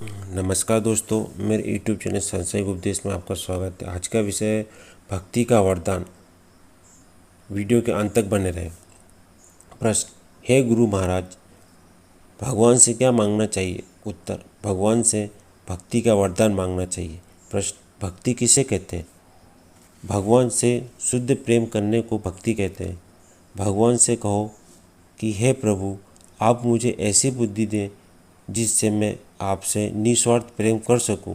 नमस्कार दोस्तों, मेरे यूट्यूब चैनल संशय उपदेश में आपका स्वागत है। आज का विषय है भक्ति का वरदान। वीडियो के अंत तक बने रहे। प्रश्न, हे गुरु महाराज, भगवान से क्या मांगना चाहिए? उत्तर, भगवान से भक्ति का वरदान मांगना चाहिए। प्रश्न, भक्ति किसे कहते हैं? भगवान से शुद्ध प्रेम करने को भक्ति कहते हैं। भगवान से कहो कि हे प्रभु, आप मुझे ऐसी बुद्धि दें जिससे मैं आपसे निस्वार्थ प्रेम कर सकूं।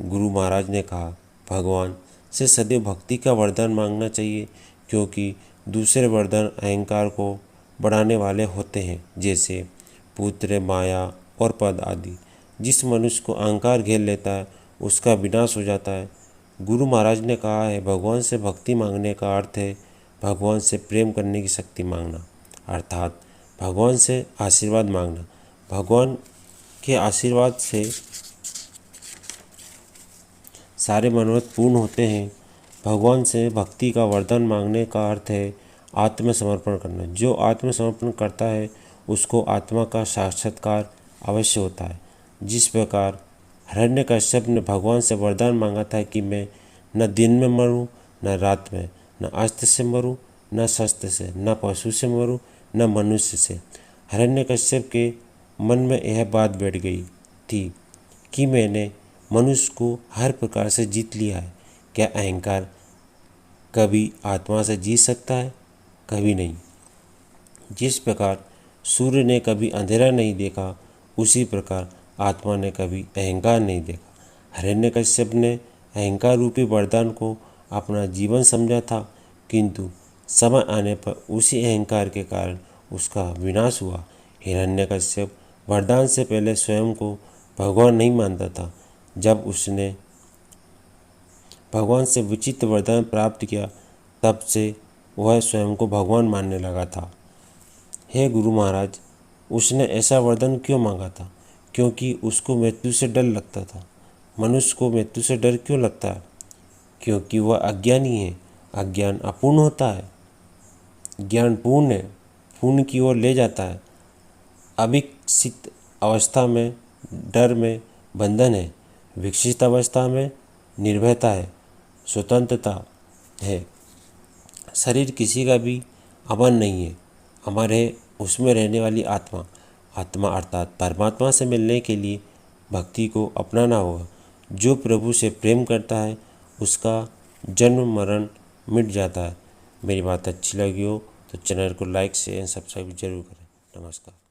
गुरु महाराज ने कहा, भगवान से सदैव भक्ति का वरदान मांगना चाहिए, क्योंकि दूसरे वरदान अहंकार को बढ़ाने वाले होते हैं, जैसे पुत्र, माया और पद आदि। जिस मनुष्य को अहंकार घेर लेता है उसका विनाश हो जाता है। गुरु महाराज ने कहा है, भगवान से भक्ति मांगने का अर्थ है भगवान से प्रेम करने की शक्ति मांगना, अर्थात भगवान से आशीर्वाद मांगना। भगवान के आशीर्वाद से सारे मनोरथ पूर्ण होते हैं। भगवान से भक्ति का वरदान मांगने का अर्थ है आत्मसमर्पण करना। जो आत्मसमर्पण करता है उसको आत्मा का साक्षात्कार अवश्य होता है। जिस प्रकार हिरण्यकश्यप ने भगवान से वरदान मांगा था कि मैं न दिन में मरूं न रात में, न अस्त्र से मरूं न शस्त्र से, न पशु से मरूं न मनुष्य से। हिरण्यकश्यप के मन में यह बात बैठ गई थी कि मैंने मनुष्य को हर प्रकार से जीत लिया है। क्या अहंकार कभी आत्मा से जीत सकता है? कभी नहीं। जिस प्रकार सूर्य ने कभी अंधेरा नहीं देखा, उसी प्रकार आत्मा ने कभी अहंकार नहीं देखा। हिरण्यकश्यप ने अहंकार रूपी वरदान को अपना जीवन समझा था, किंतु समय आने पर उसी अहंकार के कारण उसका विनाश हुआ। हिरण्यकश्यप वरदान से पहले स्वयं को भगवान नहीं मानता था। जब उसने भगवान से विचित्र वरदान प्राप्त किया, तब से वह स्वयं को भगवान मानने लगा था। हे गुरु महाराज, उसने ऐसा वरदान क्यों मांगा था? क्योंकि उसको मृत्यु से डर लगता था। मनुष्य को मृत्यु से डर क्यों लगता है? क्योंकि वह अज्ञानी है। अज्ञान अपूर्ण होता है, ज्ञान पूर्ण है, पूर्ण की ओर ले जाता है। अविकसित अवस्था में डर में बंधन है, विकसित अवस्था में निर्भयता है, स्वतंत्रता है। शरीर किसी का भी अमर नहीं है, अमर है उसमें रहने वाली आत्मा। आत्मा अर्थात परमात्मा से मिलने के लिए भक्ति को अपनाना होगा। जो प्रभु से प्रेम करता है उसका जन्म मरण मिट जाता है। मेरी बात अच्छी लगी हो तो चैनल को लाइक शेयर एंड सब्सक्राइब जरूर करें। नमस्कार।